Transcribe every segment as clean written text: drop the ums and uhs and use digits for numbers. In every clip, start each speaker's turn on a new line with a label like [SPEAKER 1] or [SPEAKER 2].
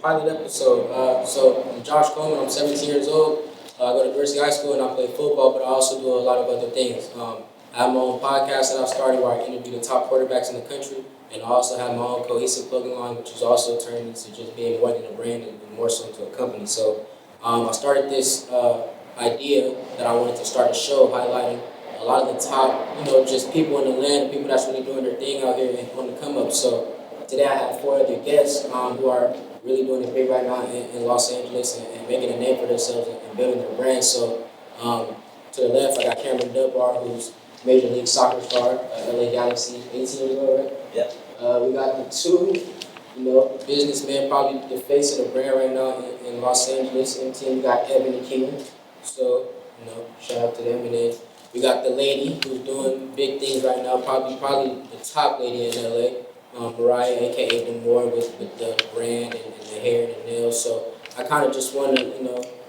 [SPEAKER 1] pilot episode. So I'm Josh Coleman. I'm 17 years old. I go to Diversity High School and I play football, but I also do a lot of other things. I have my own podcast that I started where I interview the top quarterbacks in the country, and I also have my own cohesive clothing line, which is also turned into just being more than a brand and more so into a company. So I started this idea that I wanted to start a show highlighting a lot of the top, just people in the land, people that's really doing their thing out here and on the come up. So today I have four other guests who are really doing it big right now in Los Angeles and making a name for themselves and building their brand. So to the left, I got Cameron Dunbar, who's Major League Soccer star, LA Galaxy, 18 years old, right?
[SPEAKER 2] Yeah.
[SPEAKER 1] We got the two, businessmen, probably the face of the brand right now in Los Angeles, MTM. We got Evan and Keilan. So, shout out to them. And then we got the lady who's doing big things right now, probably the top lady in LA, Maryah, aka Demore, with the brand and the hair and the nails. So I kind of just want to,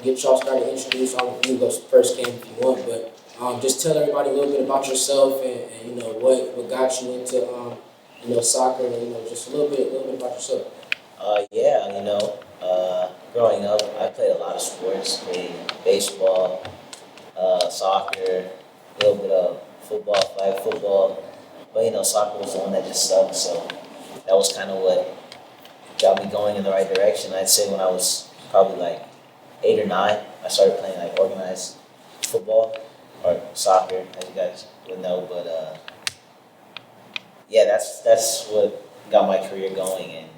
[SPEAKER 1] get y'all started introduced. You go first, Cam, if you want, but just tell everybody a little bit about yourself and what got you into soccer and just a little bit about yourself.
[SPEAKER 2] Growing up, I played a lot of sports. Played baseball, soccer, a little bit of football, flag football. But soccer was the one that just stuck. So that was kind of what got me going in the right direction. I'd say when I was probably like 8 or 9, I started playing like organized football or soccer, as you guys would know. But that's what got my career going. And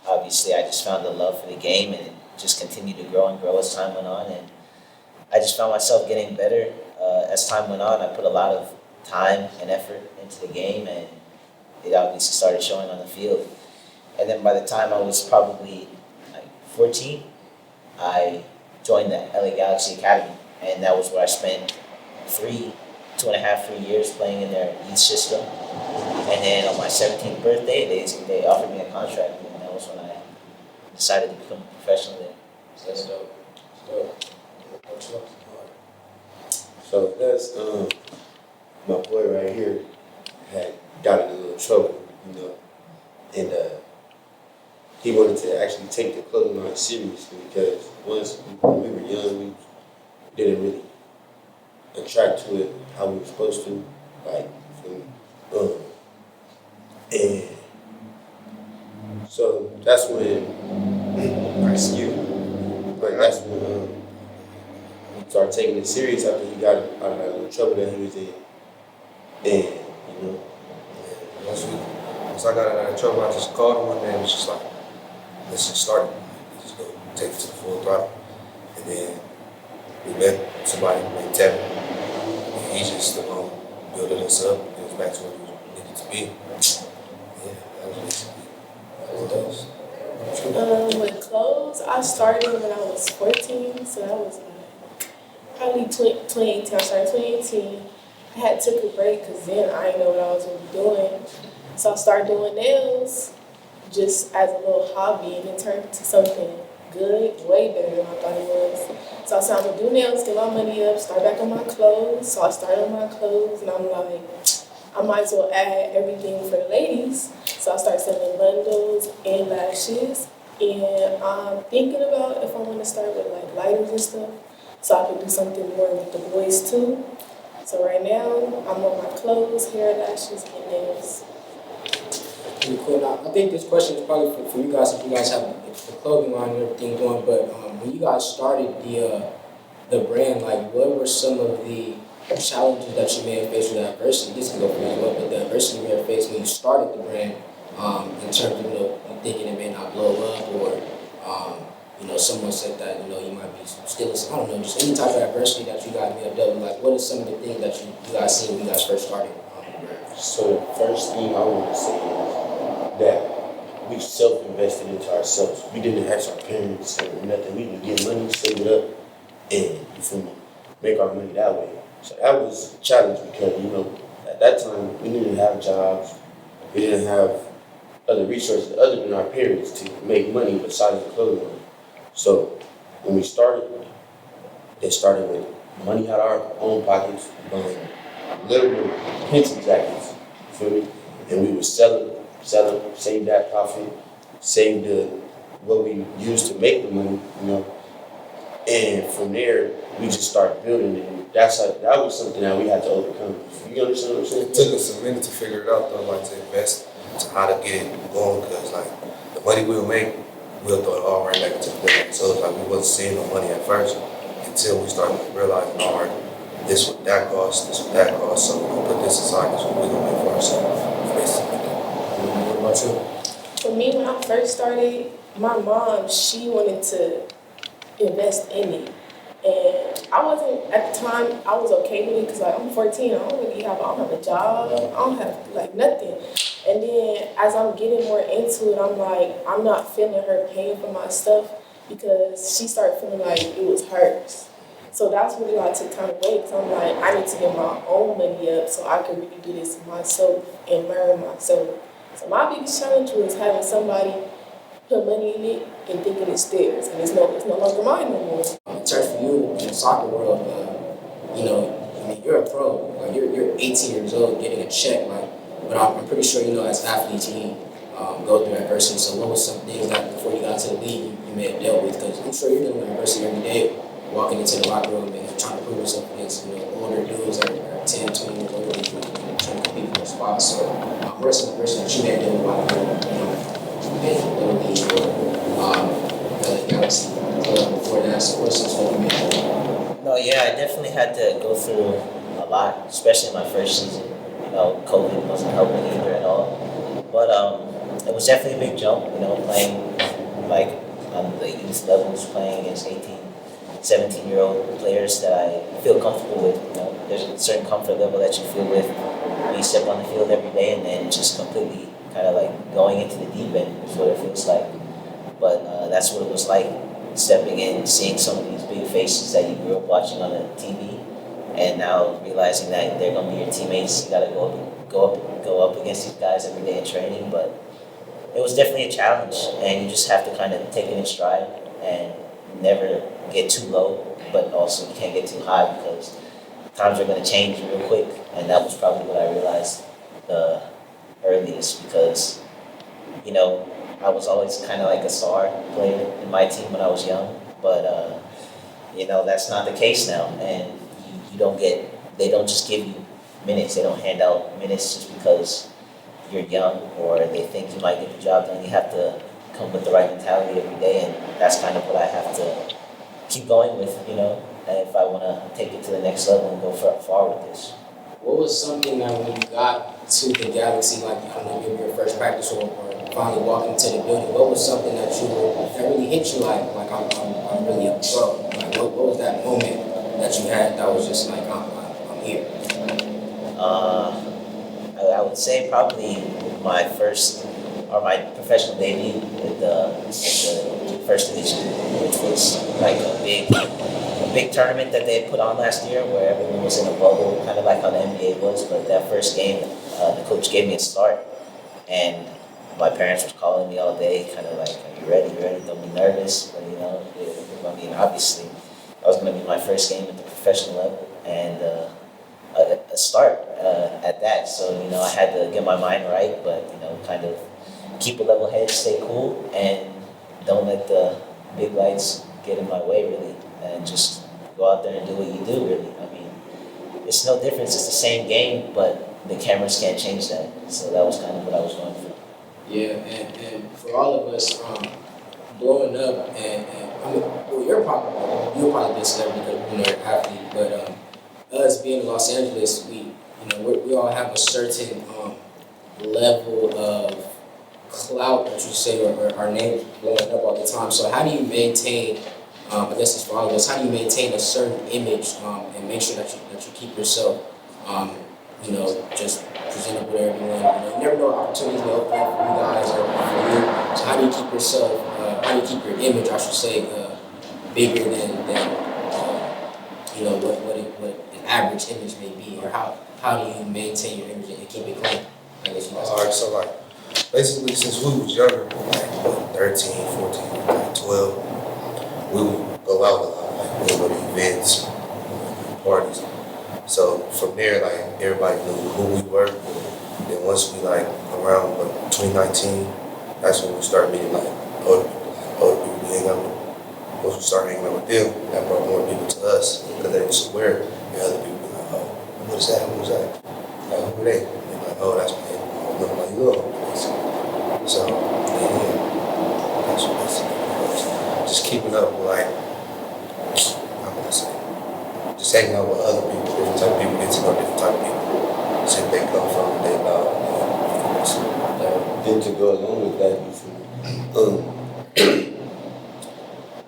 [SPEAKER 2] obviously, I just found the love for the game, and it just continued to grow and grow as time went on. And I just found myself getting better as time went on. I put a lot of time and effort into the game, and it obviously started showing on the field. And then by the time I was probably like 14, I joined the LA Galaxy Academy, and that was where I spent 2.5, 3 years playing in their youth system. And then on my 17th birthday, they offered me a contract, and that was when I decided to become a professional there.
[SPEAKER 1] So that's dope.
[SPEAKER 3] So that's my boy right here had got in a little trouble, and he wanted to actually take the clothing line seriously because once when we were young, we didn't really attract to it how we were supposed to, and so that's when that's when he started taking it serious after he got out of that little trouble that he was in, and
[SPEAKER 4] Once I got out of that trouble, I just called him one day and was just like, let's just start it. Let's go take it to the full throttle. And then we met somebody named Tevin. And he just built us up and it was back to where we needed to be. Yeah, that was basically
[SPEAKER 5] With clothes, I started when I was 14, so that was probably 2018. I started 2018. I had took a break because then I didn't know what I was really doing. So I started doing nails just as a little hobby, and it turned into something good, way better than I thought it was. So I said, I'm going to do nails, get my money up, start back on my clothes. So I started on my clothes, and I'm like, I might as well add everything for the ladies. So I started selling bundles and lashes. And I'm thinking about if I want to start with like lighters and stuff, so I can do something more with the boys too. So right now, I'm on my clothes, hair, lashes, and nails.
[SPEAKER 1] Pretty cool. Now, I think this question is probably for you guys if you guys have the clothing line and everything going. But when you guys started the brand, what were some of the challenges that you may have faced with adversity? This can go for you as well, but the adversity you may have faced when you started the brand, in terms of you thinking it may not blow up, or someone said that you might be stealing. I don't know, just any type of adversity that you guys may have dealt with. What are some of the things that you guys seen when you guys first started the brand?
[SPEAKER 3] So the first thing I want to say is that we self-invested into ourselves. We didn't ask our parents or nothing. We would get money, save it up, and make our money that way. So that was a challenge because at that time we didn't have jobs, we didn't have other resources other than our parents to make money besides the clothing line. So when we started, it started with money out of our own pockets, buying little pencil jackets, you feel me? And we would sell them, save that profit, save the what we used to make the money, you know. And from there, we just started building it. And that was something that we had to overcome. You understand what I'm saying?
[SPEAKER 4] It took us a minute to figure it out though, like to invest, to how to get it going, because like the money we'll make, we'll throw it all right back into the business. So it's like we wasn't seeing no money at first until we started realizing, all right, this what that cost, this what that cost, so we're gonna put this aside, this is what we're gonna make for ourselves. Basically.
[SPEAKER 1] What about you?
[SPEAKER 5] For me, when I first started, my mom, she wanted to invest in it. And I wasn't, at the time, I was okay with it because like, I'm 14, I don't have a job, I don't have like nothing. And then as I'm getting more into it, I'm like, I'm not feeling her paying for my stuff because she started feeling like it was hers. So that's really why I took time away because I'm like, I need to get my own money up so I can really do this myself and learn myself. So my biggest challenge was having somebody put money in it and thinking it's theirs and it's no longer mine no more.
[SPEAKER 1] In terms of you in the soccer world, you know, I mean, you're a pro. Like you're 18 years old getting a check. Like, but I'm pretty sure you know as athletes you go through adversity. So what was some things that before you got to the league you may have dealt with? Because I'm sure you're dealing with adversity every day, walking into the locker room and trying to prove yourself against older dudes that are 10, 20 years older than you, trying to compete for those spots. So what are some adversity that you may have dealt with while in Little League or LA Galaxy before that? So what's some stuff you may have dealt with?
[SPEAKER 2] No, yeah, I definitely had to go through a lot, especially my first season. You know, COVID wasn't helping either at all. But it was definitely a big jump, playing like on the youth levels, playing against 18, 17-year-old players that I feel comfortable with. There's a certain comfort level that you feel with when you step on the field every day, and then just completely kind of like going into the deep end is what it feels like. But that's what it was like, stepping in, seeing some of these big faces that you grew up watching on the TV, and now realizing that they're gonna be your teammates. You gotta go up against these guys every day in training. But it was definitely a challenge, and you just have to kind of take it in stride and never get too low, but also you can't get too high because times are gonna change real quick. And that was probably what I realized the earliest, because I was always kind of like a star player in my team when I was young, but that's not the case now, and you don't get, they don't just give you minutes, they don't hand out minutes just because you're young or they think you might get the job done. You have to come with the right mentality every day, and that's kind of what I have to keep going with, and if I want to take it to the next level and go far with this.
[SPEAKER 1] What was something that when you got to the Galaxy, like maybe your first practice or finally walking into the building, what was something that really hit you like I'm really a pro? Like what was that moment that you had that was just like I'm here?
[SPEAKER 2] I would say probably my professional debut with the first division, which was like a big tournament that they put on last year where everyone was in a bubble, kind of like how the NBA was. But that first game, the coach gave me a start, and my parents were calling me all day, kind of like, "Are you ready? Don't be nervous." But I mean, obviously, that was going to be my first game at the professional level, and a start at that. So I had to get my mind right, but kind of keep a level head, stay cool, and don't let the big lights get in my way really, and just go out there and do what you do really. I mean, it's no difference. It's the same game, but the cameras can't change that. So that was kind of what I was going for.
[SPEAKER 1] Yeah, and for all of us blowing up, and I mean, well, you're probably this celebrity because you're an athlete, but us being in Los Angeles, we all have a certain level of clout, that you say, or our names blowing up all the time. So how do you maintain? I guess it's for all of us. How do you maintain a certain image and make sure that you keep yourself, just presentable to everyone? You never know opportunities will open up for you guys or for you. So how do you keep yourself? How do you keep your image? I should say bigger than what an average image may be, or how do you maintain your image and keep it clean? I guess you guys.
[SPEAKER 4] All right, so like basically since we was younger, like 13, 14, like 12, we would go out a lot, like we would go to events, parties. So from there, like everybody knew who we were. Then once we like around 2019, that's when we started meeting like older people, like we started hanging out with them, that brought more people to us because they was aware, and other people were like, oh, what is that? Who is that? Like, who are they? And they're like, oh, that's me. I'm like, yo. So, yeah, that's what it's just keeping up with, like, I'm gonna say, just hanging out with other people, different type of people, get to know different type of people. See where they come from, what they love.
[SPEAKER 3] Then to go along with that, you feel me?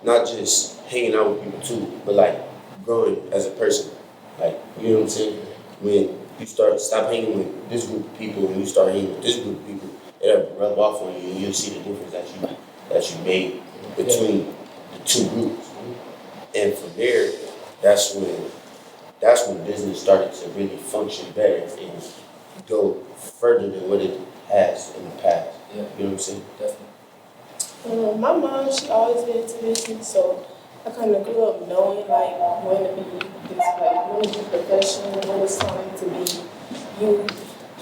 [SPEAKER 3] Not just hanging out with people too, but like growing as a person. Like, you know what I'm saying? When you stop hanging with this group of people and you start hanging with this group of people, it'll rub off on you and you'll see the difference that you made between the two groups. And from there, that's when business started to really function better and go further than what it has in the past.
[SPEAKER 1] Yeah.
[SPEAKER 3] You know what I'm saying?
[SPEAKER 1] Definitely.
[SPEAKER 5] My mom, she always been into business, so I kind of grew up knowing like when to be when to be professional, when it's time to be you.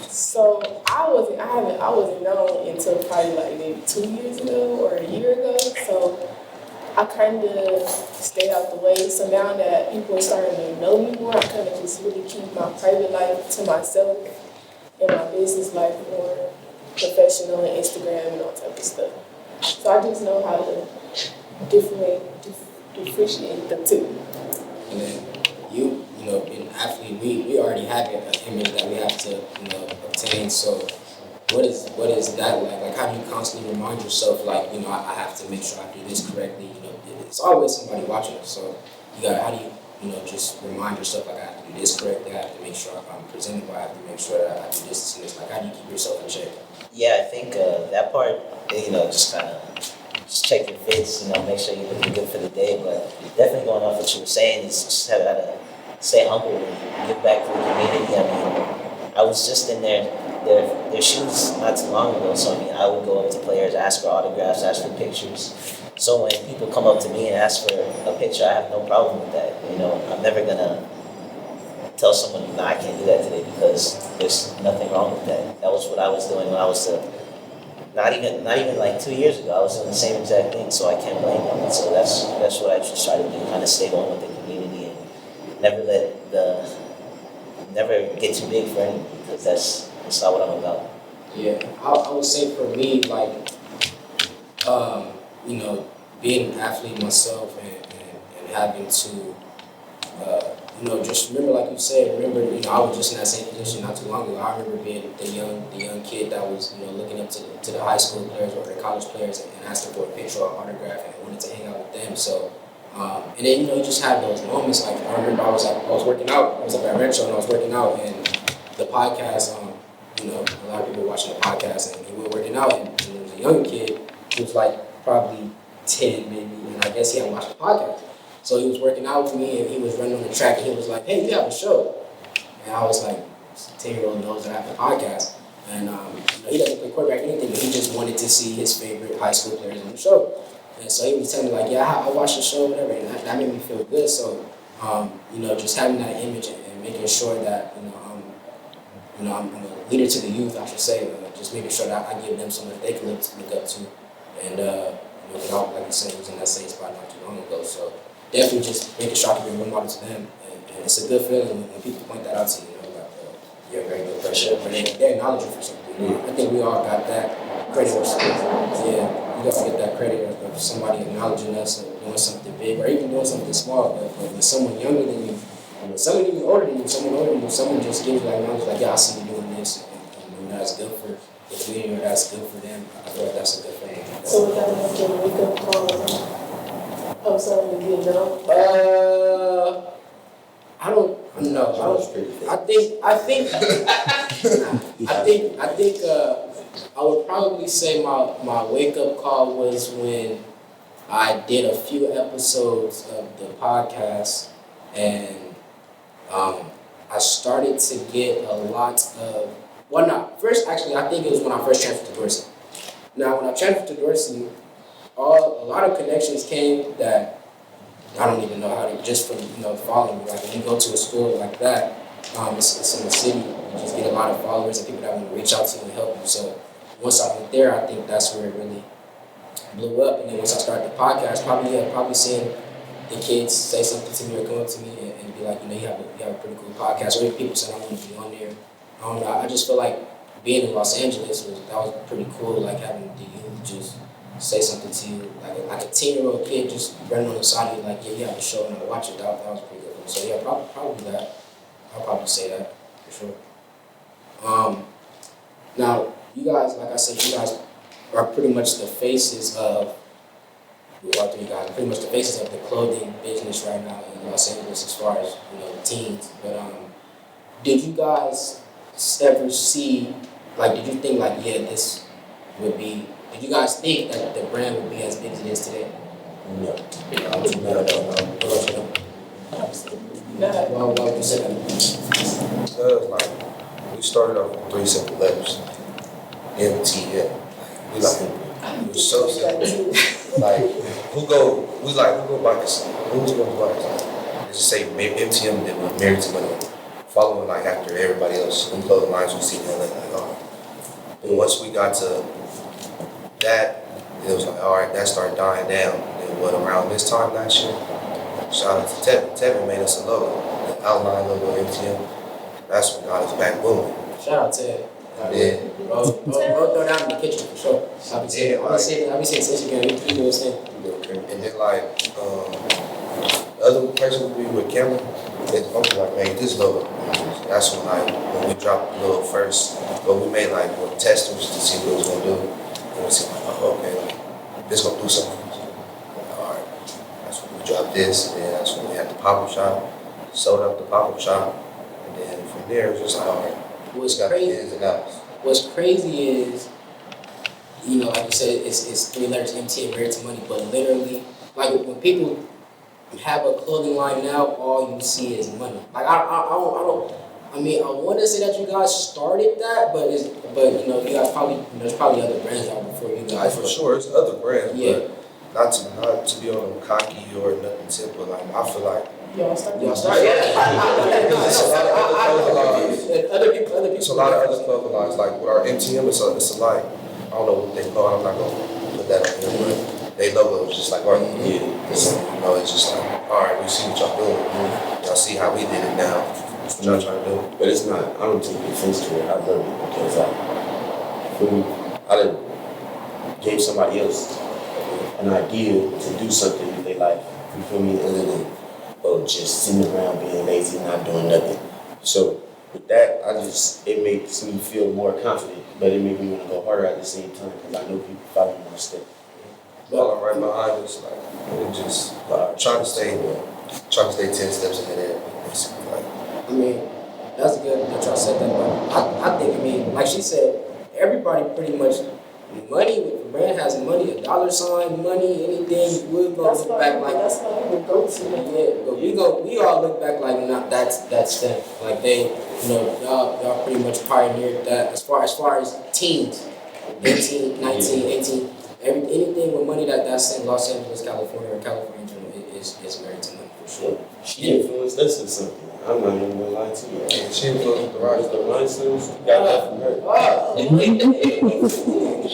[SPEAKER 5] So I wasn't known until probably like maybe 2 years ago or a year ago. So I kind of stayed out the way. So now that people are starting to know me more, I kind of just really keep my private life to myself and my business life more professional and Instagram and all type of stuff. So I just know how to differentiate the two.
[SPEAKER 1] And then you know, being an athlete, we already have an image that we have to, obtain. So what is that like? Like, how do you constantly remind yourself, like, I have to make sure I do this correctly? It's always somebody watching us. So how do you, just remind yourself, like, I have to do this correctly, I have to make sure I'm presentable, I have to make sure that I do this and this. Like, how do you keep yourself in check?
[SPEAKER 2] Yeah, I think that part, just kind of just check your fits, make sure you're looking good for the day. But definitely going off what you were saying is just how to stay humble and give back to the community. I mean, I was just in their shoes not too long ago, so I would go up to players, ask for autographs, ask for pictures. So when people come up to me and ask for a picture, I have no problem with that. I'm never gonna tell someone, no, I can't do that today, because there's nothing wrong with that. That was what I was doing when I was not even like 2 years ago. I was doing the same exact thing, so I can't blame them. And so that's what I just try to do, kind of stay on with the community and never get too big for anything, because that's not what I'm about.
[SPEAKER 1] Yeah, I would say for me, like, being an athlete myself and having to, just remember, like you said, I was just in that same position not too long ago. I remember being the young kid that was, looking up to the high school players or the college players and asking for a picture or autograph and wanted to hang out with them. So, and then, you just have those moments. Like, I remember I was working out. I was up at Rancho and I was working out, and the podcast, a lot of people were watching the podcast, and we were working out, and there was a young kid who was like probably 10 maybe, and I guess he hadn't watched the podcast. So he was working out with me, and he was running on the track, and he was like, hey, you have a show. And I was like, 10-year-old knows that I have a podcast. And he doesn't play quarterback or anything, but he just wanted to see his favorite high school players on the show. And so he was telling me, like, yeah, I watched the show, whatever, and that made me feel good. So, just having that image and making sure that, I'm a leader to the youth, I should say, just making sure that I give them someone that they can look up to. And, like you said, he was in that same spot not too long ago. So definitely just making sure I can be a role model to them. And it's a good feeling when people point that out to you, like, you're a very good person. But they acknowledge you for something. I think we all got that credit. Yeah, you got to get that credit of somebody acknowledging us and doing something big or even doing something small. But when someone younger than you, someone even older than you, someone just gives you that knowledge, like, yeah, I see you doing this, and that's good for the community, or that's good for them. I feel like that's a good thing.
[SPEAKER 5] So would that make you a wake-up call of something to get done?
[SPEAKER 1] I don't know. I think I would probably say my wake-up call was when I did a few episodes of the podcast, and I started to get a lot of, I think it was when I first transferred to Dorsey. Now, when I transferred to Dorsey, a lot of connections came that I don't even know how to, just from, following me. Like, when you go to a school like that, it's in the city, you just get a lot of followers and people that want to reach out to you and help you. So once I went there, I think that's where it really blew up, and then once I started the podcast, probably seeing the kids say something to me or come up to me and be like, you have a pretty cool podcast, or even people saying I want to be on there. I don't know. I just feel like being in Los Angeles was pretty cool. Like having the youth just say something to you, like a 10-year-old kid just running on the side of you, like, yeah, you have a show and I watch it. That was pretty good. So yeah, probably that. I'll probably say that for sure. Now you guys, like I said, you guys are pretty much the faces of. All three guys are pretty much the faces of the clothing business right now in Los Angeles, as far as teens. But did you guys ever see, like, did you think like, yeah, this would be? Did you guys think that the brand would be as big as it is today?
[SPEAKER 3] No.
[SPEAKER 1] Why would you say that?
[SPEAKER 4] Because like we started off with 3 simple letters. MTM. We it was so simple. Like who go buy this? Who's gonna buy this? Let's just say MTM, then we're married to money. Following like after everybody else. Them clothing lines we see in LA, like, oh. And once we got to that, it was like, all right, that started dying down. And what, around this time last year, shout out to Tevin. Tevin made us a logo, the outline logo of MTM. That's what got us back booming.
[SPEAKER 1] Shout out to
[SPEAKER 4] Yeah.
[SPEAKER 1] Bro, throw down in the kitchen for sure. I'll be saying since again, you do this thing.
[SPEAKER 4] And then like the other person we with Cameron, it's like made this logo. That's when we dropped the logo first, but we made like testers to see what it was gonna do. And we see like, oh, okay, like, this gonna do something. Like, all right, that's when we dropped this, and then that's when we had the pop-up shop, sold up the pop-up shop, and then from there it was just like, all right,
[SPEAKER 1] What's
[SPEAKER 4] got
[SPEAKER 1] crazy?
[SPEAKER 4] the ins and outs.
[SPEAKER 1] What's crazy is, like you said, it's 3 letters MTM, married to money, but literally, like when people have a clothing line now, all you see is money. Like I want to say that you guys started that, but you guys probably there's probably other brands out before you guys.
[SPEAKER 4] For sure, it's other brands,
[SPEAKER 1] Yeah.
[SPEAKER 4] but not to be on them cocky or nothing tip, but like I feel like
[SPEAKER 5] Y'all started.
[SPEAKER 1] Yeah.
[SPEAKER 4] it's a lot of other clothing lines.
[SPEAKER 1] Other people.
[SPEAKER 4] It's a lot of other clothing lines. Like with our MTM, it's a like I don't know what they call it. I'm not gonna put that on there, but they logo is just like our it's just like, all right, we see what y'all doing. Y'all see how we did it now. What y'all trying to do?
[SPEAKER 3] But it's not, I don't take offense to it. I love it because I done gave somebody else an idea to do something in their life. You feel me? Other than just sitting around being lazy, not doing nothing. So with that, it makes me feel more confident, but it makes me want to go harder at the same time because I know people following my step.
[SPEAKER 4] Following right behind us, like we're just trying to stay 10 steps ahead of everybody, basically. Like,
[SPEAKER 1] I mean, that's good that y'all said that, but I think, like she said, everybody pretty much, money, if a brand has money, a dollar sign, money, anything, we're going to look back like.
[SPEAKER 5] That's what I would go to.
[SPEAKER 1] Yeah, but we all look back like, nah, that's them. Like they, y'all pretty much pioneered that as far as teens, 18, 19, 18. Anything with money that's in Los Angeles, California, or California in general is married to money for sure.
[SPEAKER 3] She influenced us in something. I'm not even gonna lie to you.
[SPEAKER 4] she influenced the right.
[SPEAKER 3] The Rhinestones got that from her.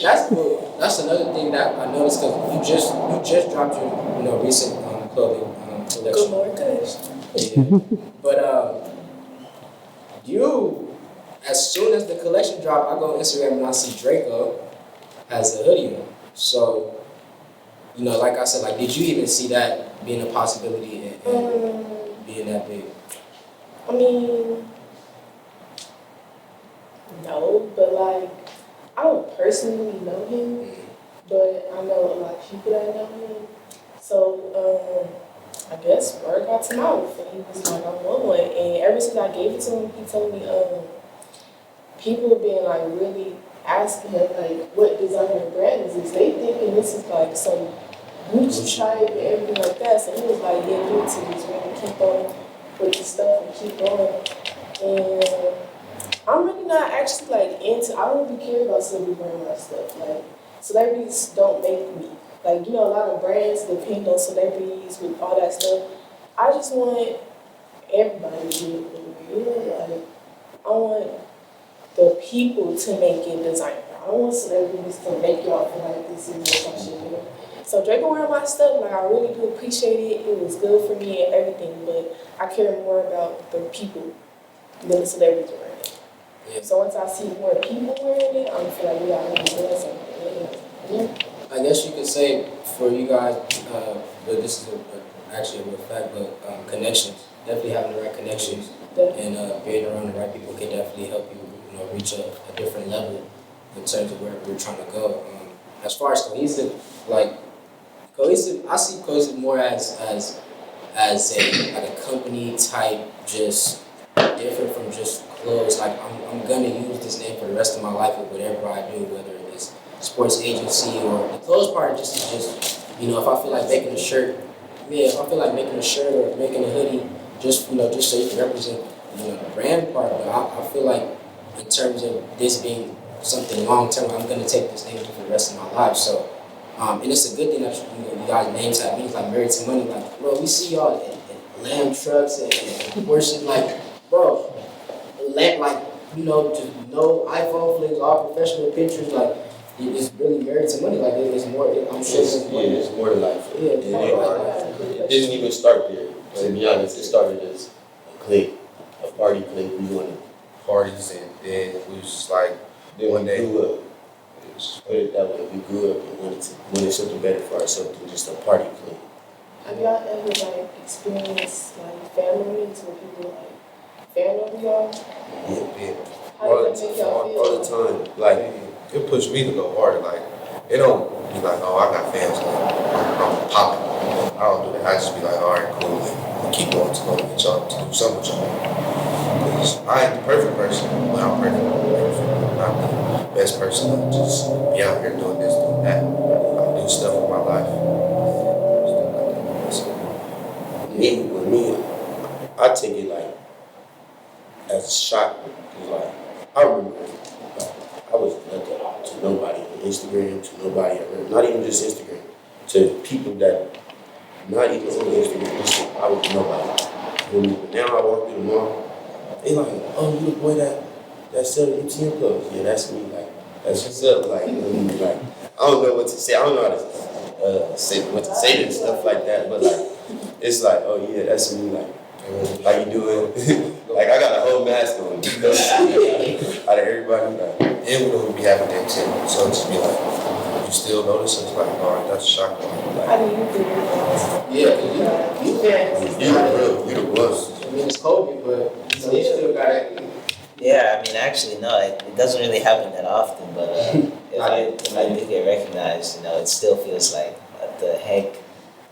[SPEAKER 1] That's cool. That's another thing that I noticed because you just dropped your recent clothing collection.
[SPEAKER 5] Good Lord, good.
[SPEAKER 1] Yeah. But as soon as the collection dropped, I go on Instagram and I see Draco has a hoodie on. So, like I said, like, did you even see that being a possibility and being that big?
[SPEAKER 5] I mean, no, but like, I don't personally know him, but I know a lot of people that know him. So, I guess word got to mouth, and he was like, I want one. And ever since I gave it to him, he told me, people have been like really asking him like, what designer brand is this? They thinking this is like some Gucci type and everything like that. So he was like, yeah, give it to me, so we keep on with the stuff and keep going. And I'm really not actually like I don't really care about celebrity wearing my stuff. Like, celebrities don't make me. Like, a lot of brands depend on celebrities with all that stuff. I just want everybody to get it. Like, I want the people to make it designer. I I want celebrities to make y'all feel like this is what I should do. So Draco wearing my stuff, like I really do appreciate it. It was good for me and everything, but I care more about the people than the celebrities wearing it.
[SPEAKER 1] Yeah.
[SPEAKER 5] So once I see more people wearing it, I'm feel like we are really doing something. Yeah.
[SPEAKER 1] I guess you could say for you guys, but this is actually a real fact, but connections. Definitely having the right connections and being around the right people can definitely help you, reach a different level in terms of where we're trying to go. As far as cohesive, I see cohesive more as a company type, just different from just clothes. Like I'm gonna use this name for the rest of my life with whatever I do, whether it's sports agency or the clothes part. Just if I feel like making a shirt, if I feel like making a shirt or making a hoodie, just so you can represent the brand part. But I feel like in terms of this being something long term, I'm gonna take this name for the rest of my life. So. And it's a good thing that you guys' names have meanings like Married to Money. Like, bro, we see y'all in lamb trucks and Porsches. Like, bro, just no iPhone flicks, all professional pictures. Like, it's really Married to Money. Like, it's more. I'm sure
[SPEAKER 3] It's more to life.
[SPEAKER 1] Yeah, it's more to life.
[SPEAKER 3] It didn't even start there. To be honest, it started as a clique, a party clique. We wanted
[SPEAKER 4] Parties, and then we was just like,
[SPEAKER 3] then
[SPEAKER 4] one
[SPEAKER 3] we
[SPEAKER 4] day,
[SPEAKER 3] grew up. Put it that way, we grew up and wanted something better for ourselves than just a party clique.
[SPEAKER 5] Have y'all ever experienced family meetings where people fan over y'all?
[SPEAKER 4] yeah,
[SPEAKER 5] How does that make y'all feel?
[SPEAKER 3] All the time. Like,
[SPEAKER 4] it pushed me to go harder. Like, it don't be like, oh, I got fans, I'm popping. I don't do that. I just be like, all right, cool, and keep going to go get y'all to do something with y'all. Because I ain't the perfect person, but I'm perfect. I'm the best person to just be out here doing this, doing that. I do stuff with my life.
[SPEAKER 3] with me, I take it as a shock. I remember, I was nothing to nobody on Instagram, to nobody, not even just Instagram, to people that not even on Instagram. I was nobody. But now I walk through the mall, they like, oh, you the boy that sell MTM clothes. Yeah, that's me. That's what's up. I don't know what to say. I don't know how to say what to say and stuff like that. But it's like, oh yeah, that's me. How you doing? I got a whole mask on. Out of everybody.
[SPEAKER 4] And we don't be having that too. So it's just be like, you still notice? It's like, all right, that's a shock.
[SPEAKER 5] How do you feel?
[SPEAKER 1] Yeah,
[SPEAKER 3] You the boss.
[SPEAKER 1] I mean, it's COVID, but you still got it.
[SPEAKER 2] Yeah, I mean, actually, no, it doesn't really happen that often, but if I do get recognized, it still feels like, what the heck?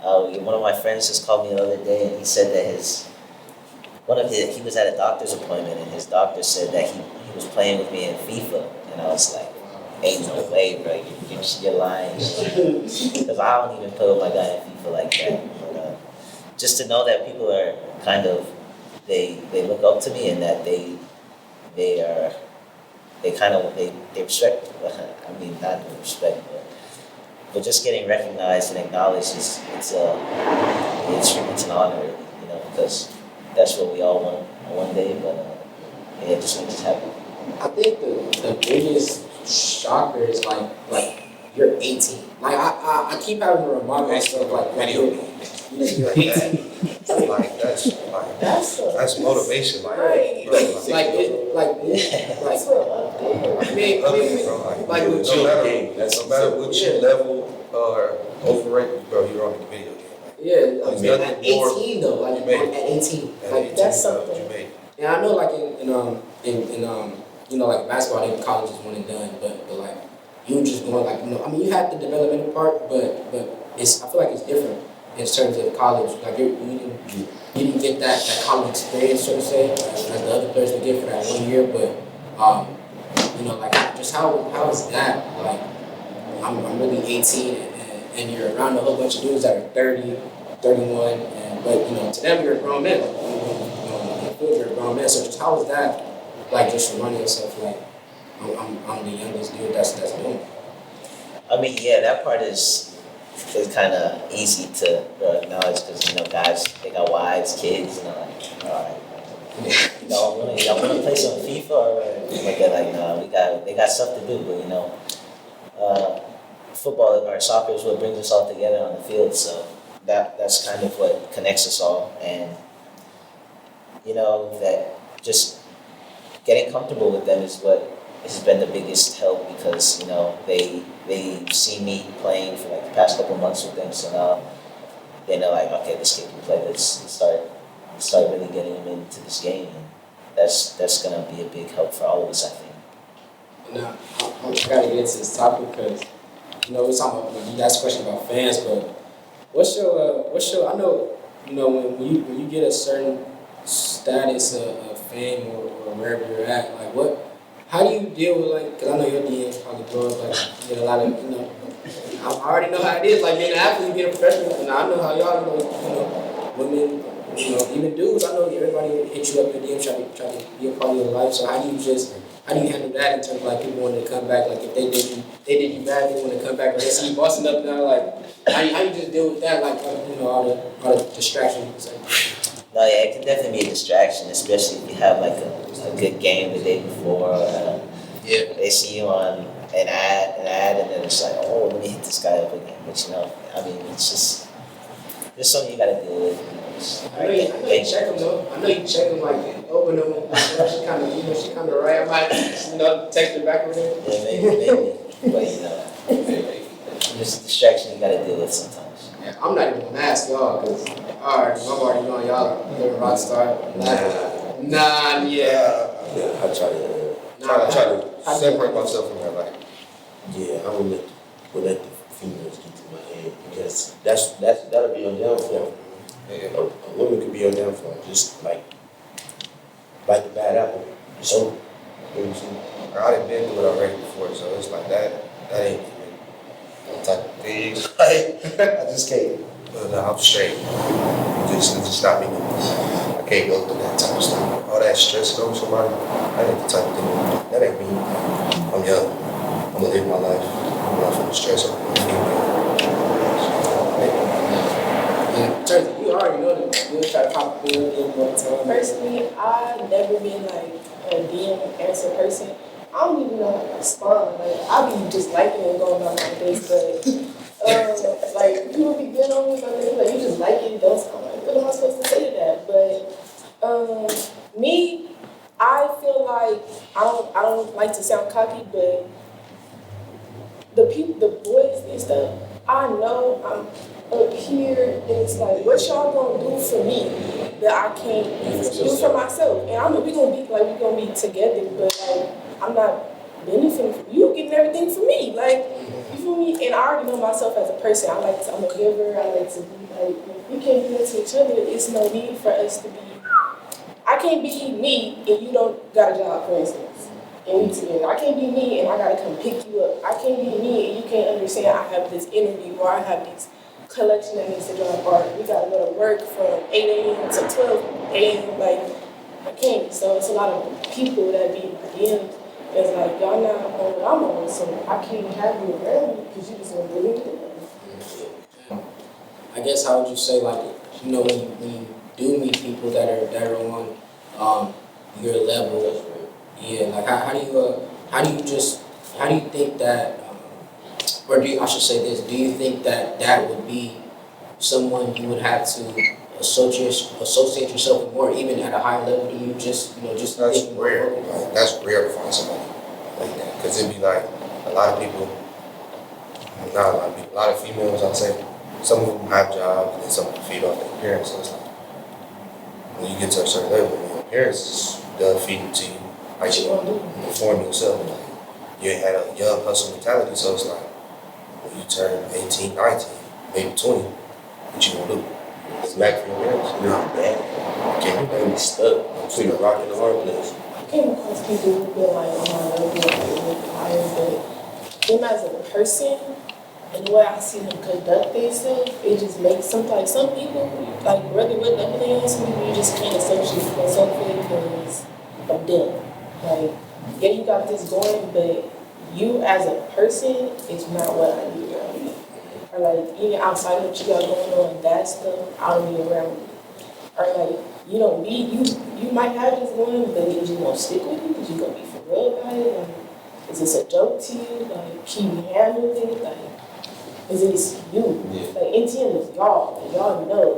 [SPEAKER 2] One of my friends just called me the other day, and he said that he was at a doctor's appointment, and his doctor said that he was playing with me in FIFA, and I was like, ain't no way, bro, you're lying. Because I don't even play with my guy in FIFA like that. But just to know that people are they look up to me and that they respect. I mean, not respect, but just getting recognized and acknowledged it's an honor, really, because that's what we all want one day. But it just makes us happy.
[SPEAKER 1] I think the biggest shocker is like you're 18. I keep having to remind myself you're 18.
[SPEAKER 4] That's motivation.
[SPEAKER 5] Right.
[SPEAKER 1] No
[SPEAKER 4] matter what your level or overrated, bro, you're on the video game.
[SPEAKER 1] Yeah, at 18 though, at 18,
[SPEAKER 5] that's something.
[SPEAKER 1] And I know in basketball, in college is one and done, but you just going you had the developmental part, but I feel like it's different in terms of college. You didn't get that college experience, so to say, as the other players would get for that 1 year. But just how is that? I'm really 18, and you're around a whole bunch of dudes that are 30, 31, but to them you're a grown man. You're a grown man. So just how is that? Just reminding yourself I'm the youngest dude that's doing it.
[SPEAKER 2] I mean, yeah, that part is kind of easy to acknowledge because guys, they got wives, kids, all right. Y'all wanna play some FIFA or they got stuff to do, but football or soccer is what brings us all together on the field. So that's kind of what connects us all, and that just getting comfortable with them is what has been the biggest help because they see me playing for like the past couple months with them, so now they know like okay, this kid can play. Let's start really getting him into this game, and that's gonna be a big help for all of us, I think.
[SPEAKER 1] Now, I gotta get into this topic because we're talking about you asked a question about fans, but what's your I know when you get a certain status of fame or wherever you're at, like how do you deal with like, because I know your DMs probably blow up, like you get a lot of, I already know how it is, like being an athlete, being a professional, and I know how y'all, women, even dudes, I know everybody hit you up in the DM try to be a part of your life, so how do you handle that in terms of like people wanting to come back, like if they did you bad, they want to come back, or they see you busting up now, like how you just deal with that, like all the distractions you can say?
[SPEAKER 2] No, yeah, it can definitely be a distraction, especially if you have like a good game the day before. They see you on an ad, and then it's like, oh, let me hit this guy up again. But it's just there's something you gotta deal with.
[SPEAKER 1] I know you check them though. I know you check them like open them. She kind of right. I might text her back with her.
[SPEAKER 2] Yeah, maybe. But just a distraction you gotta deal with sometimes.
[SPEAKER 1] Yeah, I'm not even gonna ask y'all because I'm already knowing y'all living rock star. Nah, yeah.
[SPEAKER 3] I try to
[SPEAKER 4] Try to separate myself from that. Like,
[SPEAKER 3] I don't let the females get to my head because that'll be your downfall. A woman could be your downfall. Just like bite the bad apple. It's over. You know what I'm saying?
[SPEAKER 4] I done been through it already before, so it's like that ain't even that type of thing. Like, I just can't. I'm straight. Just stop me. I can't go through that type of stuff. All that stress over somebody, that ain't the type of thing. That ain't me. I'm young. I'm gonna live my life. I'm not finna stress over
[SPEAKER 1] Yeah, Jersey, you already know that. You try to pop in all the time.
[SPEAKER 5] Personally, I've never been like a DM answer person. I don't even know how to respond. Like I be just liking and going about my day, but like people be getting on me about things like you just like it, don't sound like what am I supposed to say to that? But me, I feel like I don't like to sound cocky, but the boys and stuff, I know I'm up here and it's like what y'all gonna do for me that I can't do for myself. And I know we're gonna be together, but like I'm not benefiting from you getting everything for me. Like you feel me? And I already know myself as a person. I'm a giver, I like to be like if we can't give it to each other, it's no need for us to be I can't be me and you don't got a job, for instance. And we together. I can't be me and I gotta come pick you up. I can't be me and you can't understand I have this interview or I have these collection that needs to drop or we gotta go to work from 8 a.m. to 12 a.m. Like I can't. So it's a lot of people that be in my DMs that's like, y'all not on what I'm on, so I can't have you around me because you just gonna do it.
[SPEAKER 1] I guess how would you say like when you do meet people that are on your level, like how do you think that do you think that would be someone you would have to associate yourself with more even at a higher level? Do you just
[SPEAKER 4] that's rare. Like, that's rare to find somebody like that because it'd be like a lot of people, not a lot of people, a lot of females. I'd say some of them have jobs and some of them feed off their parents. So it's like when you get to a certain level, your parents is done feeding to you. Like you perform yourself. Like you ain't had a young hustle mentality, so it's like when you turn 18, 19, maybe 20, what you gonna do? It's back for your parents.
[SPEAKER 3] Not bad.
[SPEAKER 4] Can't
[SPEAKER 3] be stuck between a rock and a hard place.
[SPEAKER 5] I came across people who've been like on my level, like higher, but them as a person and the way I see them conduct themselves, it just makes some people, like whether what level they on, some people you just can't associate yourself with because of them. Like, yeah, you got this going, but you as a person is not what I need around me. Or like, even outside of what you got going on, that stuff, I don't need around me. Or like, you might have this going, but you just won't stick with it because you're going to be for real about it. Like, is this a joke to you? Like, can you handle it? Like, is this you?
[SPEAKER 4] Yeah.
[SPEAKER 5] Like, MTM is y'all. Like, y'all know.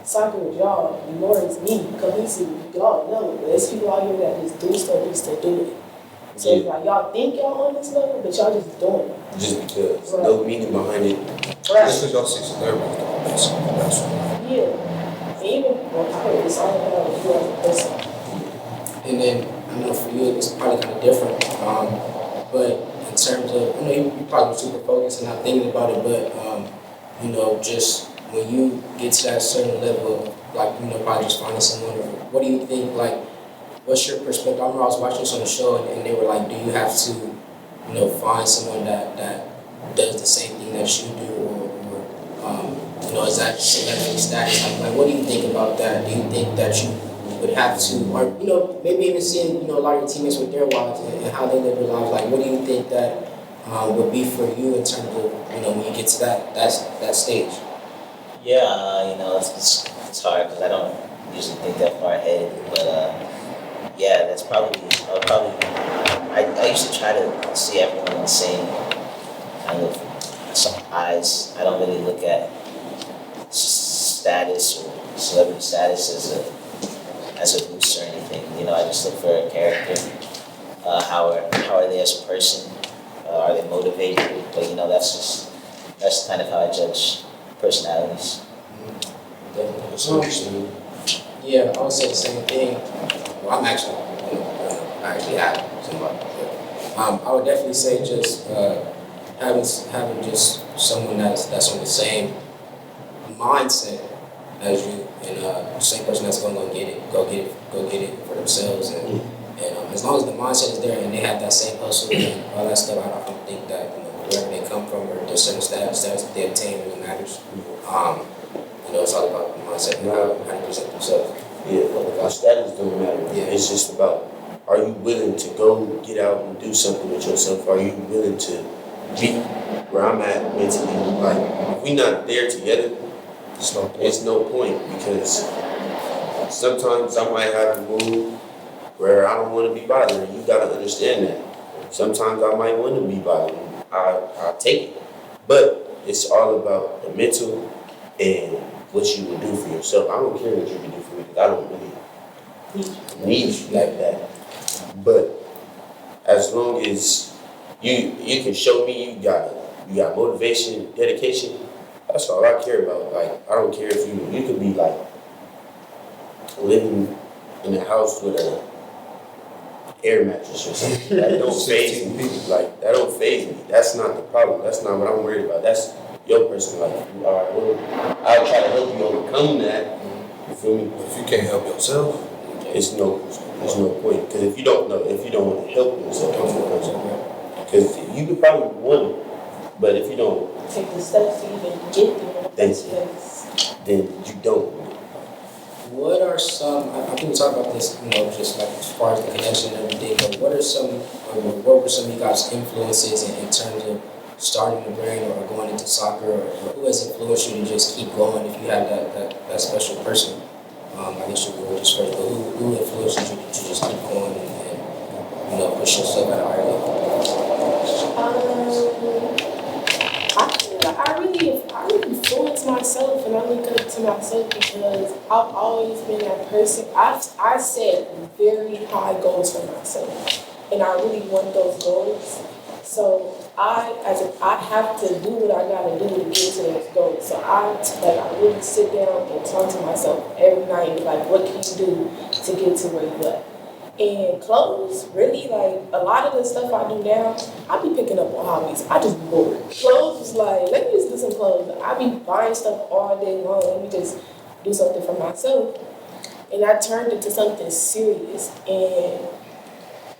[SPEAKER 5] Soccer is y'all. Demore is me. Cohesive, y'all know. But there's people out here that just do stuff just to do it. So it's like, y'all think y'all on this level, but y'all just doing it.
[SPEAKER 3] Just because.
[SPEAKER 5] Right.
[SPEAKER 3] No meaning behind it.
[SPEAKER 5] Right.
[SPEAKER 4] Just because y'all see celebrities, though, basically, that's what.
[SPEAKER 5] Yeah. And even, well, I heard it's all about you as a person.
[SPEAKER 1] And then, I know for you, it's probably kind of different. But in terms of, I know you probably super focused and not thinking about it, but, just when you get to that certain level of, like, probably just finding someone, or what do you think, like, what's your perspective? I remember I was watching this on the show, and they were like, do you have to, find someone that does the same thing that you do, or is that celebrity status? Like, what do you think about that? Do you think that you would have to, or, maybe even seeing, a lot of your teammates with their wives and how they live their lives, like, what do you think that would be for you in terms of, when you get to that stage?
[SPEAKER 2] Yeah, it's hard because I don't usually think that far ahead, but yeah, that's probably, I used to try to see everyone in the same kind of some eyes. I don't really look at status or celebrity status as a boost or anything. I just look for a character. How are they as a person? Are they motivated? But that's kind of how I judge personalities.
[SPEAKER 1] Definitely. Yeah, I would say the same thing. Well, I actually have somebody. But, I would definitely say just having just someone that's on the same mindset as you, and the same person that's going to go get it for themselves, and as long as the mindset is there and they have that same hustle and all that stuff, I don't think that wherever they come from or the certain status that they attain really matters. It's all about the mindset and how they present themselves.
[SPEAKER 3] Yeah, the status don't matter.
[SPEAKER 1] Yeah.
[SPEAKER 3] It's just about, are you willing to go get out and do something with yourself? Are you willing to be where I'm at mentally? Like, if we not there together, it's no point, because sometimes I might have a mood where I don't want to be bothered. You gotta understand that. Sometimes I might want to be bothered. I'll take it. But it's all about the mental and what you will do for yourself. I don't care what you can do for me, because I don't really need you like that. But as long as you can show me you got motivation, dedication, that's all I care about. Like, I don't care if you could be like living in a house with a air mattress or something. That don't faze me. Like, that don't faze me. That's not the problem. That's not what I'm worried about. That's your personal life. All right, well, I'll try to help you overcome that. You feel me?
[SPEAKER 4] If you can't help yourself,
[SPEAKER 3] There's no point. Because if you don't want to help yourself, because you could probably want it, but if you don't,
[SPEAKER 5] Take the steps to even get there.
[SPEAKER 3] then you don't.
[SPEAKER 1] What are some, I think we talked about this, just like as far as the connection and everything, but what were some of you guys' influences in terms of starting the brand or going into soccer, or who has influenced you to just keep going if you have that special person? I guess you were just first, but who influenced you to just keep going and push yourself at a higher level?
[SPEAKER 5] I really influence myself, and I look up to myself because I've always been that person. I set very high goals for myself, and I really want those goals. So I have to do what I gotta do to get to those goals. So I really sit down and talk to myself every night, like, what can you do to get to where you at? And clothes, really, like, a lot of the stuff I do now, I be picking up on hobbies. I just be bored. Clothes was like, let me just do some clothes. I be buying stuff all day long. Let me just do something for myself. And I turned it to something serious. And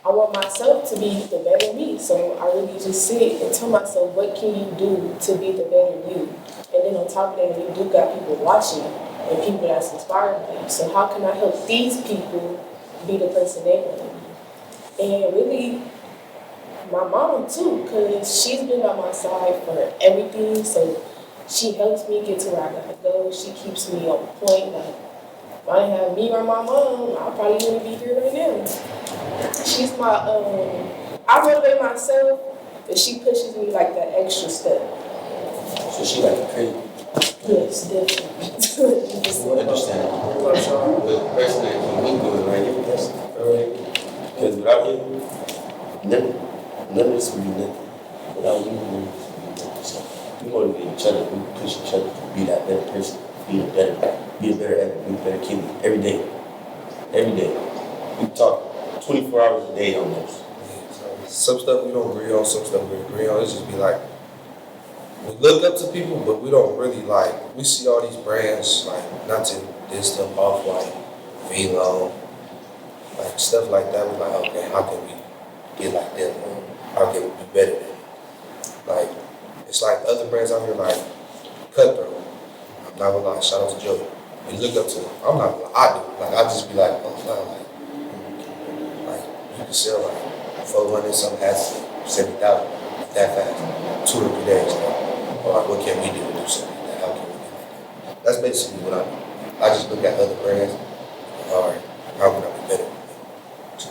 [SPEAKER 5] I want myself to be the better me. So I really just sit and tell myself, what can you do to be the better you? And then on top of that, you do got people watching and people that's inspired by you. So how can I help these people be the person they want to be? And really, my mom too, because she's been by my side for everything. So she helps me get to where I gotta go. She keeps me on point. Like, if I didn't have me or my mom, I probably wouldn't be here right now. She's my, I motivate myself, but she pushes me like that extra step.
[SPEAKER 3] So she like a crazy.
[SPEAKER 5] Yes, definitely.
[SPEAKER 3] Understand. But the person that we doing right here, that's alright. Because without him, none of this would be nothing. Without you, none of this would be nothing. So we motivate each other, we push each other to be that better person, be a better Evan, be a better kid every day. Every day. We talk 24 hours a day almost.
[SPEAKER 4] Some stuff we don't agree on, some stuff we agree on. It's just be like, we look up to people, but we don't really like, we see all these brands, like, not to this stuff off, like, Velo, like, stuff like that. We're like, okay, how can we get like them? How can we be better than them? Like, it's like other brands out here, like, Cutthroat. I'm not gonna lie, shout out to Joey. We look up to him. I'm not gonna lie, I do. Like, I just be like, oh, wow, like, you can sell, like, 400 something hats, 70,000 that fast, 2 or 3 days. Like, what can we do to do something like that? How can we do that? That's basically what I do. I just look at other brands, all right, how can I be better than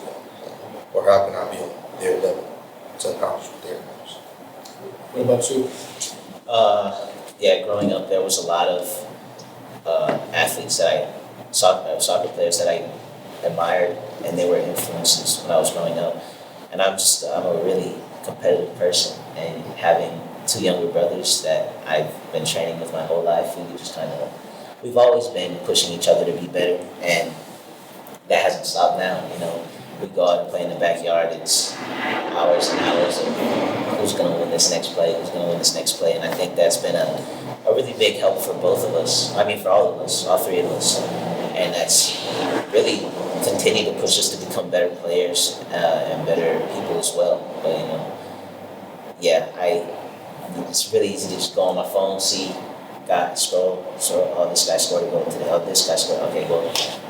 [SPEAKER 4] them? Or how can I be on their level to accomplish what they're accomplishing?
[SPEAKER 1] What about you?
[SPEAKER 2] Yeah, growing up, there was a lot of athletes that soccer players that I admired, and they were influences when I was growing up. And I'm a really competitive person, and having 2 younger brothers that I've been training with my whole life, we've always been pushing each other to be better, and that hasn't stopped now. You know, we go out and play in the backyard. It's hours and hours of who's going to win this next play, and I think that's been a really big help for both of us. I mean, for all of us, all 3 of us, and that's really continued to push us to become better players and better people as well. But you know, yeah, it's really easy to just go on my phone, see, scroll, oh, this guy scored a goal today, oh, this guy scored, okay, well,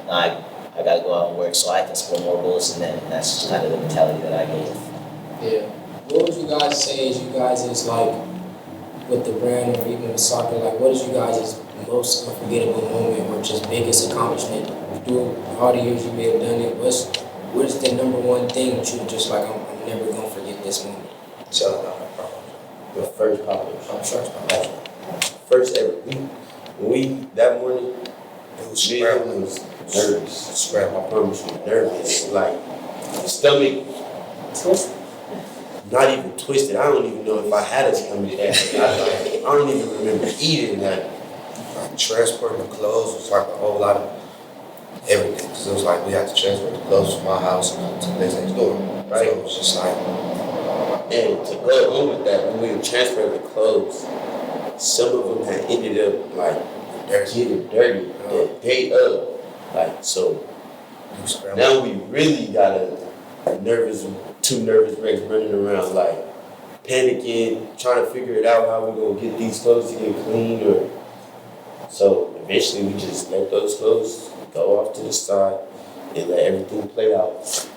[SPEAKER 2] now I gotta go out and work so I can score more goals than them, and that's just kind of the mentality that I go with.
[SPEAKER 1] Yeah. What would you guys say is you guys is like, with the brand or even with soccer, like what is you guys' most unforgettable moment or just biggest accomplishment through all the years you may have done it? What is the number one thing that you just like, I'm never gonna forget this moment?
[SPEAKER 4] Selling out my problem.
[SPEAKER 3] The first pop-up
[SPEAKER 1] I'm
[SPEAKER 3] shop.
[SPEAKER 1] sure.
[SPEAKER 3] First ever. That morning,
[SPEAKER 4] It was
[SPEAKER 3] me
[SPEAKER 4] scrambling.
[SPEAKER 3] was nervous.
[SPEAKER 4] Scrambling.
[SPEAKER 3] I promise you, nervous. Like, stomach, not even twisted. I don't even know if I had a stomach that I don't even remember eating that.
[SPEAKER 4] Like transporting the clothes was like a whole lot of everything. Cause it was like we had to transport the clothes from my house to the place next door. Right? So it was just like,
[SPEAKER 3] And to go on with that, when we were transferring the clothes, some of them had ended up like getting dirty the day of. Like, so
[SPEAKER 4] you scrambled.
[SPEAKER 3] now we really got two nervous wrecks running around, like panicking, trying to figure it out how we're gonna get these clothes to get clean. So eventually we just let those clothes go off to the side and let everything play out.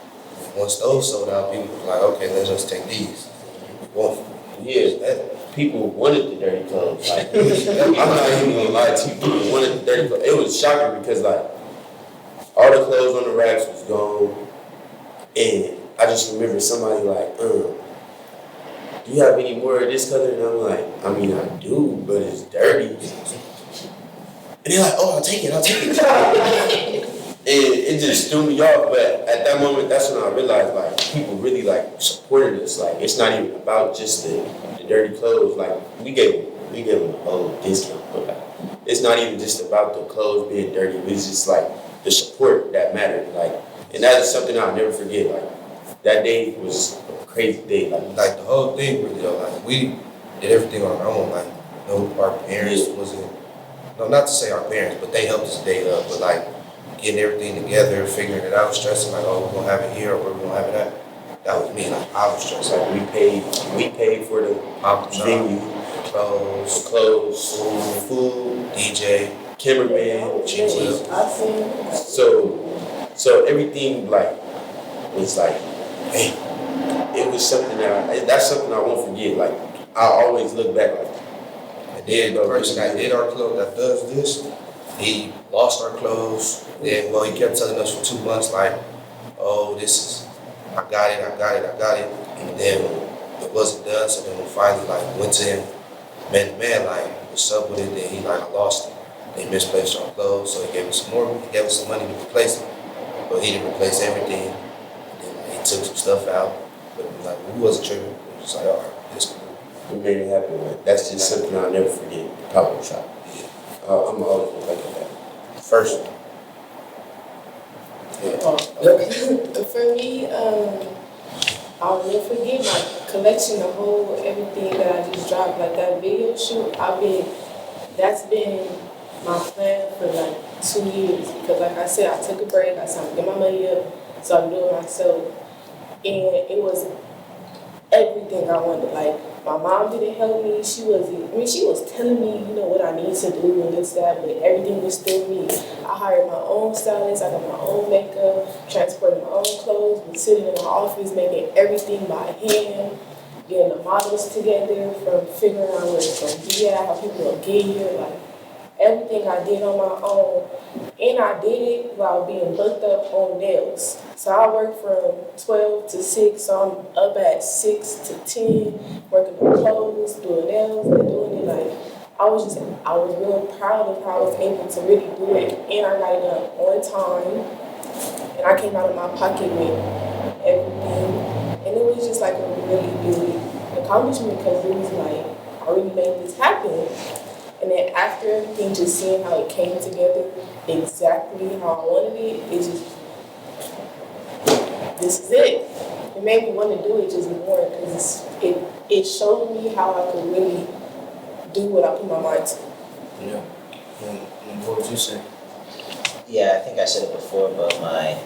[SPEAKER 4] Once those sold out, people was like, okay, let's just take these.
[SPEAKER 3] People wanted the dirty clothes. Like, I'm not even gonna lie to you, people wanted the dirty clothes. It was shocking because like all the clothes on the racks was gone, and I just remember somebody like, do you have any more of this color? And I'm like, I mean, I do, but it's dirty. And they're like, oh, I'll take it. And it just threw me off, but at that moment, that's when I realized, like, people really, like, supported us. Like, it's not even about just the dirty clothes. Like, we gave them a whole discount, but like, it's not even just about the clothes being dirty. It's just, like, the support that mattered. Like, and that is something I'll never forget. Like, that day was a crazy day.
[SPEAKER 4] Like the whole thing really, though, like we did everything on our own. Like, no, our parents wasn't, no, not to say our parents, but they helped us day up. But like, getting everything together, figuring it out, stressing like, oh, we're gonna have it here or we're gonna have it at. That was me. Like I was stressed.
[SPEAKER 3] Like we paid for the venue, clothes, food,
[SPEAKER 4] DJ,
[SPEAKER 3] cameraman,
[SPEAKER 5] I
[SPEAKER 3] so everything like was like, hey, it was something that's something I won't forget. Like I always look back like.
[SPEAKER 4] And then the person that did our clothes, that does this, he lost our clothes. Then, well, he kept telling us for 2 months, like, oh, this I got it. And then it wasn't done, so then we finally like went to him, man to man, like, what's up with it? Then he like, I lost it. They misplaced our clothes, so he gave us some more, he gave us some money to replace it. But he didn't replace everything. And then he took some stuff out. But like, we wasn't tripping. We was just like, all right, it's cool.
[SPEAKER 3] We made it happen, man. That's just something I'll never forget. Pop-up shop. I'm always gonna think of that. First one.
[SPEAKER 5] For me, I'll never forget my collection, the whole everything that I just dropped, like that video shoot. That's been my plan for like 2 years because, like I said, I took a break. I started to get my money up, so I'm doing it myself, and it was everything I wanted. Like, my mom didn't help me. She was telling me, what I need to do and this, that, but everything was still me. I hired my own stylist. I got my own makeup, transported my own clothes, was sitting in my office making everything by hand, getting the models together, from figuring out where it's going to be at, how people will get here, like, everything I did on my own, and I did it while being booked up on nails. So I work from 12 to 6, so I'm up at 6 to 10, working on clothes, doing nails, and doing it. Like, I was real proud of how I was able to really do it, and I got it done on time, and I came out of my pocket with everything, and it was just like a really big accomplishment because it was like, I really made this happen. And then after everything, just seeing how it came together exactly how I wanted it, this is it. It made me want to do it just more because it showed me how I could really do what I put my mind to.
[SPEAKER 1] Yeah. And what would you say?
[SPEAKER 2] Yeah, I think I said it before, but my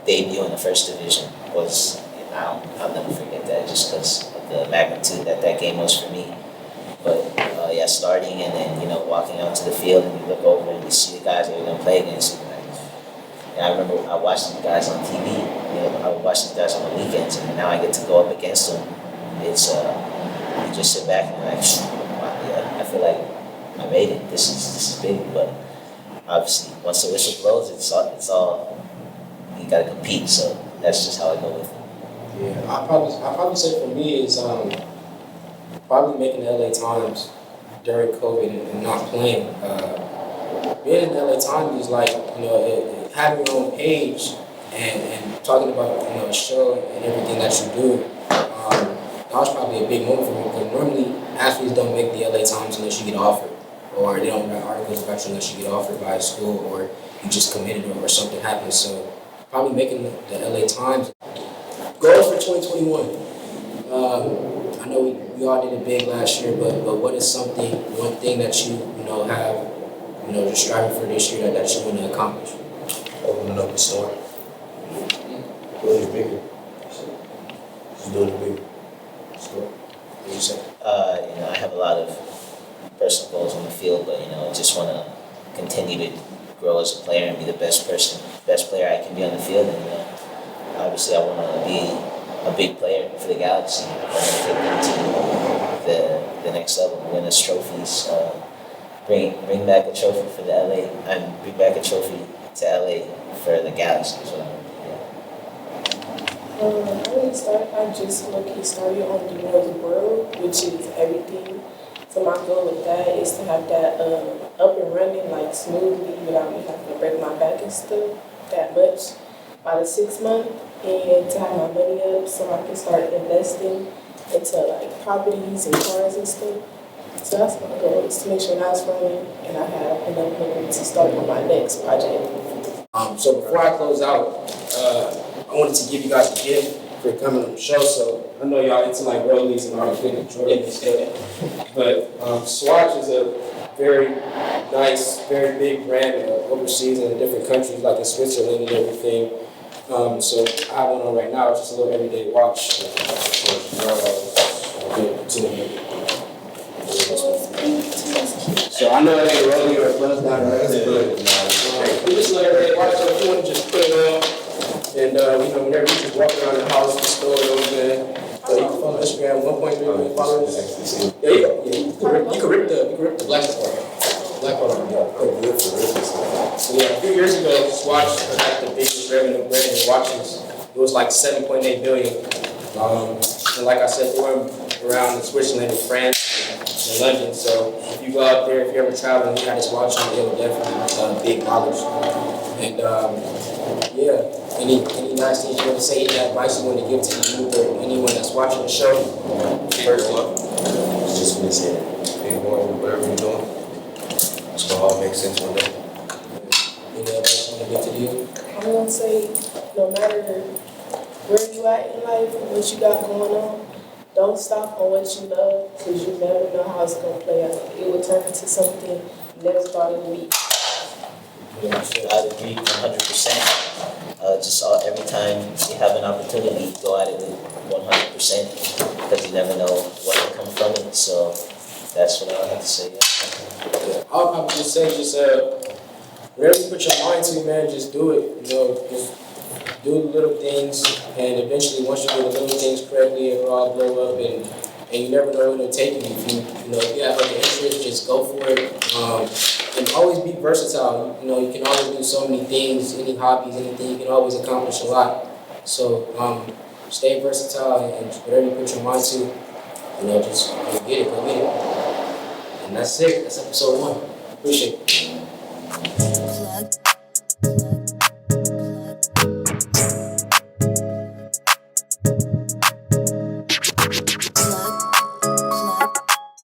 [SPEAKER 2] debut in the first division was, I'll never forget that just because of the magnitude that game was for me. But starting and then, walking out to the field and you look over and you see the guys that you're going to play against. And I remember I watched the guys on TV, I would watch the guys on the weekends, and now I get to go up against them. It's, you just sit back and you're like, wow, yeah, I feel like I made it. This is big, but obviously once the whistle blows, it's all you got to compete. So that's just how I go with it.
[SPEAKER 1] Yeah, I probably say for me is probably making the LA Times during COVID and not playing. Being in the LA Times is like, having your own page and talking about, a show and everything that you do. That was probably a big moment for me because normally athletes don't make the LA Times unless you get offered, or they don't write articles about you unless you get offered by a school or you just committed or something happens. So probably making the LA Times. Goals for 2021. I know we all did it big last year, but what is one thing that you have just striving for this year that you want to accomplish?
[SPEAKER 4] Opening up the store.
[SPEAKER 3] Doing it bigger. Just doing it bigger.
[SPEAKER 1] Store. What do you say?
[SPEAKER 2] I have a lot of personal goals on the field, but just want to continue to grow as a player and be the best player I can be on the field. And obviously, I want to be a big player for the Galaxy. I want to take them to the next level, win us trophies, bring back a trophy for the LA, and bring back a trophy to LA for the Galaxy as well.
[SPEAKER 5] I just low-key started on Demore the World, which is everything. So my goal with that is to have that up and running like smoothly without me having to break my back and stuff that much by the 6th month, and to have my money up so I can start investing into like properties and cars and stuff. So that's my goal, is to make sure that's running and I have enough money to start on my next project.
[SPEAKER 1] So before I close out, I wanted to give you guys a gift for coming on the show. So I know y'all into like rollies and all the good Jordan and stuff, but Swatch is a very nice, very big brand overseas in different countries, like in Switzerland and everything. So I have one on right now. It's just a little everyday watch. So I know it ain't rolling or a buzz down or nothing, but we just let everybody watch. So if you want to just put it on, and whenever you just walk around the house, the store, everything. So you can follow Instagram, 1.3 million followers. Yeah, you can rip the black part. Black part. So yeah, a few years ago, Swatch had the biggest revenue brand in watches it was like 7.8 billion. And like I said, we were around in Switzerland and France and London. So if you go out there, if you're ever traveling, you got to watch them. They were definitely big dollars. And yeah. Any nice things you want to say, any advice you want to give to the youth or anyone that's watching the show?
[SPEAKER 4] First one,
[SPEAKER 3] Just want to say that.
[SPEAKER 4] be more with whatever you're doing. It's gonna all make sense one day.
[SPEAKER 1] Any advice you want to give to the youth?
[SPEAKER 5] I'm gonna say, no matter where you at in life and what you got going on, don't stop on what you love, because you never know how it's gonna play out. It will turn into something you never thought it would be.
[SPEAKER 2] I'd agree 100%. Every time you have an opportunity, go at it with 100% because you never know what will come from it. So that's what I have to say.
[SPEAKER 1] Yeah. I would probably just say, whatever you put your mind to, man, just do it. You know, just do the little things, and eventually, once you do the little things correctly, it'll all blow up, and you never know where it'll take you. If you have like an interest, just go for it. And always be versatile. You can always do so many things, any hobbies, anything. You can always accomplish a lot. So stay versatile, and whatever you put your mind to, just go get it. And that's it. That's episode 1. Appreciate it.